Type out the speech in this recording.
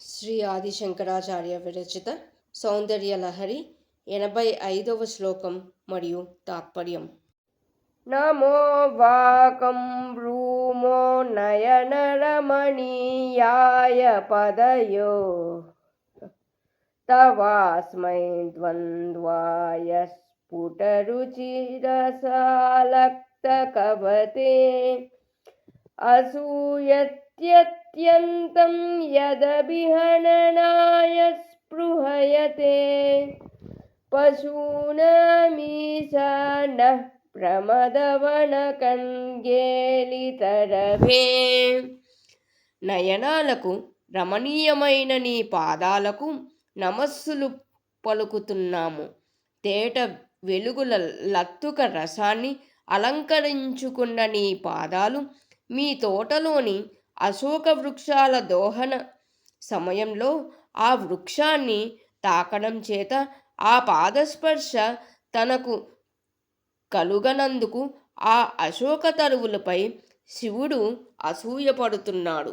శ్రీ ఆదిశంకరాచార్య విరచిత సౌందర్యలహరి 85వ శ్లోకం మరియు తాత్పర్యం. నమో వాకం భ్రూమో నయనరమణీయాయ పదయో తవాస్మై ద్వంద్వాయ స్ఫుటరుచిరసాలక్తకవతే అసూయత్యత్యంతం యదభిహననాయ స్పృహయతే పశూనామీశానః ప్రమదవనకంగేలితరవే. నయనాలకు రమణీయమైన నీ పాదాలకు నమస్సులు పలుకుతున్నాము. తేట వెలుగుల లత్తుక రసాన్ని అలంకరించుకున్న నీ పాదాలు మీ తోటలోని అశోక వృక్షాల దోహన సమయంలో ఆ వృక్షాన్ని తాకడం చేత ఆ పాదస్పర్శ తనకు కలుగనందుకు ఆ అశోక తరువులపై శివుడు అసూయపడుతున్నాడు.